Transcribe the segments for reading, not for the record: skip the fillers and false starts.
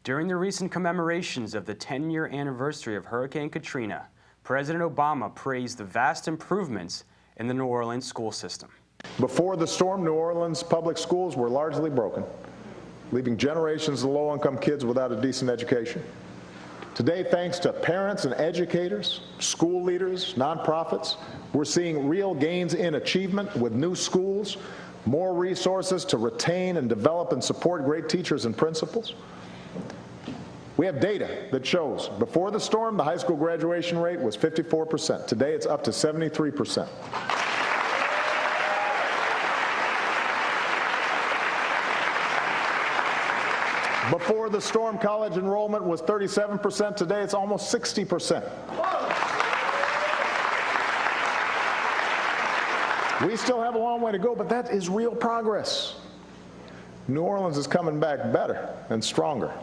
During the recent commemorations of the 10-year anniversary of Hurricane Katrina, President Obama praised the vast improvements in the New Orleans school system. Before the storm, New Orleans public schools were largely broken, leaving generations of low-income kids without a decent education. Today, thanks to parents and educators, school leaders, nonprofits, we're seeing real gains in achievement with new schools, more resources to retain and develop and support great teachers and principals. We have data that shows before the storm, the high school graduation rate was 54%. Today, it's up to 73%. Before the storm, college enrollment was 37%. Today, it's almost 60%. We still have a long way to go, but that is real progress. New Orleans is coming back better and stronger.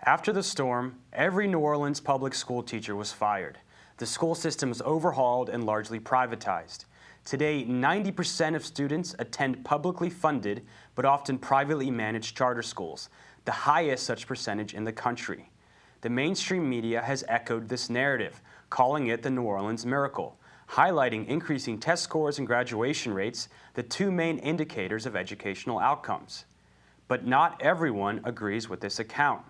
After the storm, every New Orleans public school teacher was fired. The school system was overhauled and largely privatized. Today, 90% of students attend publicly funded but often privately managed charter schools, the highest such percentage in the country. The mainstream media has echoed this narrative, calling it the New Orleans miracle, highlighting increasing test scores and graduation rates, the two main indicators of educational outcomes. But not everyone agrees with this account.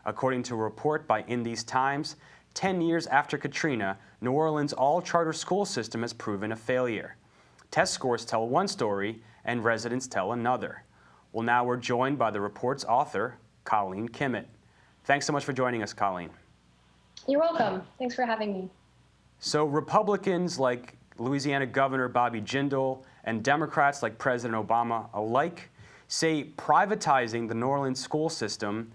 According to a report by In These Times, 10 years after Katrina, New Orleans' all-charter school system has proven a failure. Test scores tell one story, and residents tell another. Well, now we're joined by the report's author, Colleen Kimmett. Thanks so much for joining us, Colleen. You're welcome. Thanks for having me. So Republicans like Louisiana Governor Bobby Jindal and Democrats like President Obama alike say privatizing the New Orleans school system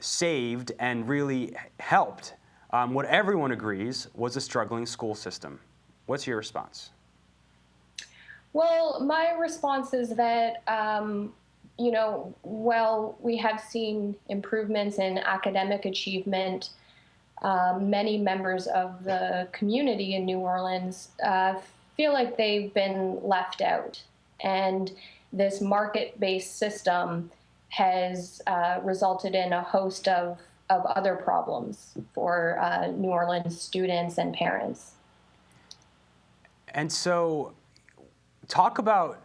saved and really helped what everyone agrees was a struggling school system. What's your response? Well, my response is that, while we have seen improvements in academic achievement, many members of the community in New Orleans feel like they've been left out. And this market-based system has resulted in a host of other problems for New Orleans students and parents. And so, talk about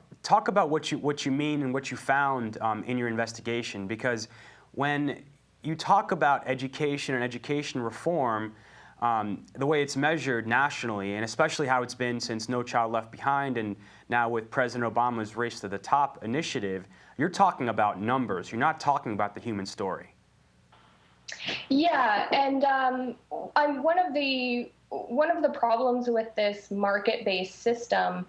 what you mean and what you found in your investigation, because when you talk about education and education reform, the way it's measured nationally, and especially how it's been since No Child Left Behind and now with President Obama's Race to the Top initiative, you're talking about numbers. You're not talking about the human story. Yeah, and one of the problems with this market-based system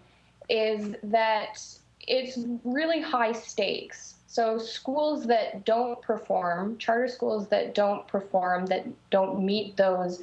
is that it's really high stakes. So schools that don't perform, charter schools that don't perform, that don't meet those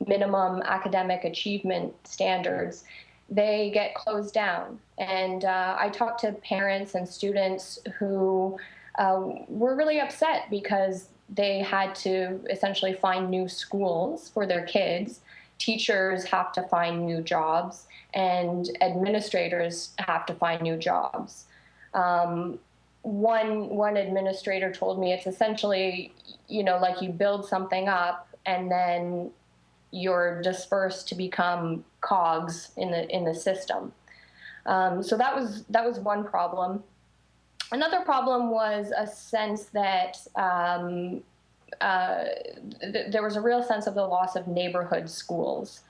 minimum academic achievement standards, they get closed down. And I talked to parents and students who were really upset because they had to essentially find new schools for their kids. Teachers have to find new jobs, and administrators have to find new jobs. One administrator told me it's essentially, like you build something up and then you're dispersed to become cogs in the system. So that was one problem. Another problem was a sense that there was a real sense of the loss of neighborhood schools.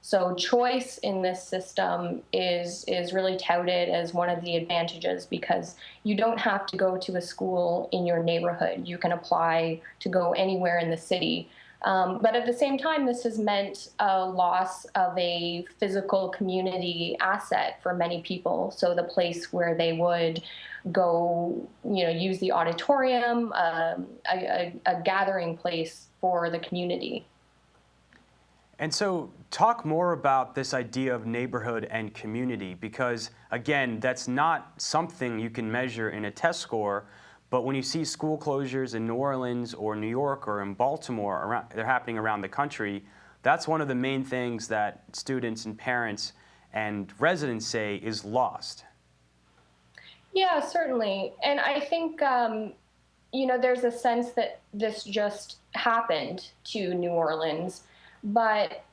So choice in this system is really touted as one of the advantages because you don't have to go to a school in your neighborhood. You can apply to go anywhere in the city. But at the same time, this has meant a loss of a physical community asset for many people. So the place where they would go, use the auditorium, a gathering place for the community. And so talk more about this idea of neighborhood and community, because again, that's not something you can measure in a test score, but when you see school closures in New Orleans or New York or in Baltimore, they're happening around the country, that's one of the main things that students and parents and residents say is lost. Yeah, certainly. And I think there's a sense that this just happened to New Orleans, but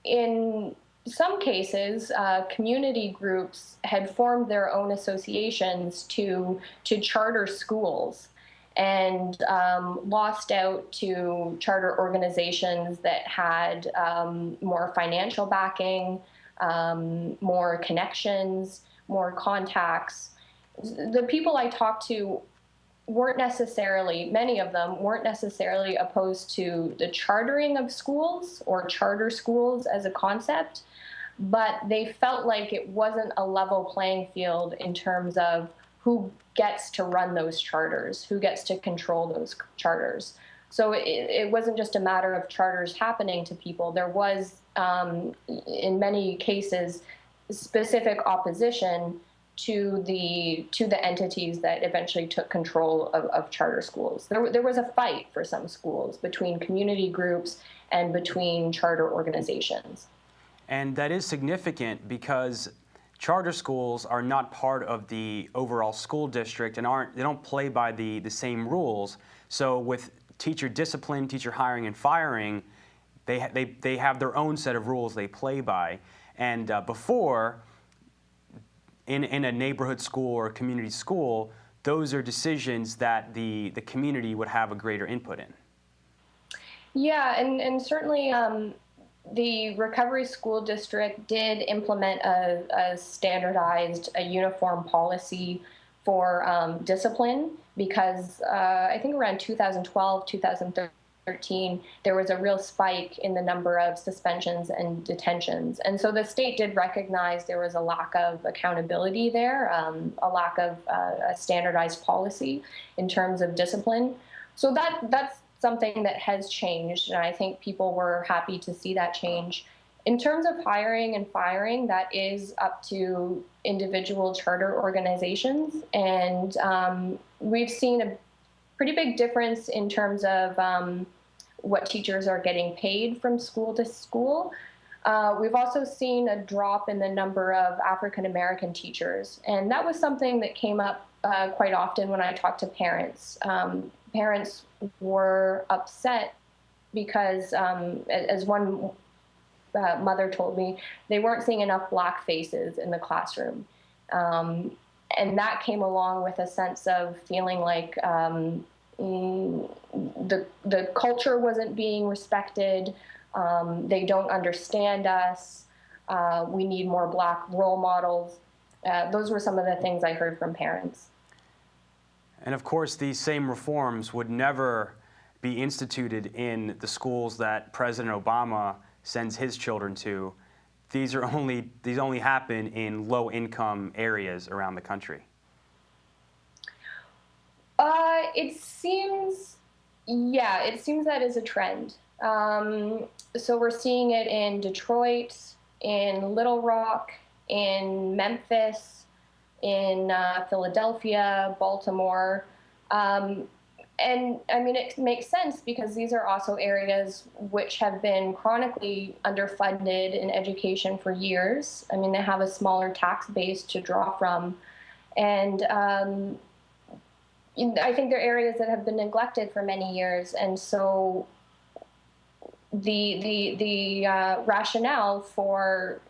in some cases, community groups had formed their own associations to charter schools and lost out to charter organizations that had more financial backing, more connections, more contacts. The people I talked to many of them weren't necessarily opposed to the chartering of schools or charter schools as a concept, but they felt like it wasn't a level playing field in terms of who gets to run those charters, who gets to control those charters. So it wasn't just a matter of charters happening to people. There was, in many cases, specific opposition to the entities that eventually took control of charter schools. There was a fight for some schools between community groups and between charter organizations. And that is significant because charter schools are not part of the overall school district and they don't play by the same rules. So with teacher discipline, teacher hiring and firing, they have their own set of rules they play by. And before, in a neighborhood school or a community school, those are decisions that the community would have a greater input in. Yeah, and certainly the Recovery School District did implement a standardized, a uniform policy for discipline because I think around 2012, 2013, there was a real spike in the number of suspensions and detentions. And so the state did recognize there was a lack of accountability there, a lack of a standardized policy in terms of discipline. So that's something that has changed, and I think people were happy to see that change. In terms of hiring and firing, that is up to individual charter organizations, and we've seen a pretty big difference in terms of what teachers are getting paid from school to school. We've also seen a drop in the number of African American teachers, and that was something that came up quite often when I talked to parents. Parents were upset because, as one mother told me, they weren't seeing enough Black faces in the classroom. And that came along with a sense of feeling like the culture wasn't being respected. They don't understand us. We need more Black role models. Those were some of the things I heard from parents. And of course, these same reforms would never be instituted in the schools that President Obama sends his children to. These only happen in low-income areas around the country. It seems that is a trend. So we're seeing it in Detroit, in Little Rock, in Memphis, in Philadelphia, Baltimore. And I mean, it makes sense because these are also areas which have been chronically underfunded in education for years. I mean, they have a smaller tax base to draw from. And I think they're areas that have been neglected for many years. And so the rationale for,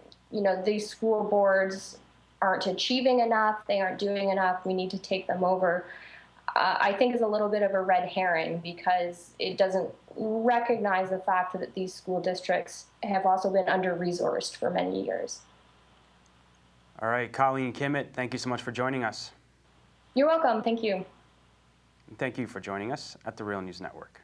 these school boards aren't achieving enough, they aren't doing enough, we need to take them over, I think is a little bit of a red herring because it doesn't recognize the fact that these school districts have also been under-resourced for many years. All right, Colleen Kimmett, thank you so much for joining us. You're welcome, thank you. And thank you for joining us at the Real News Network.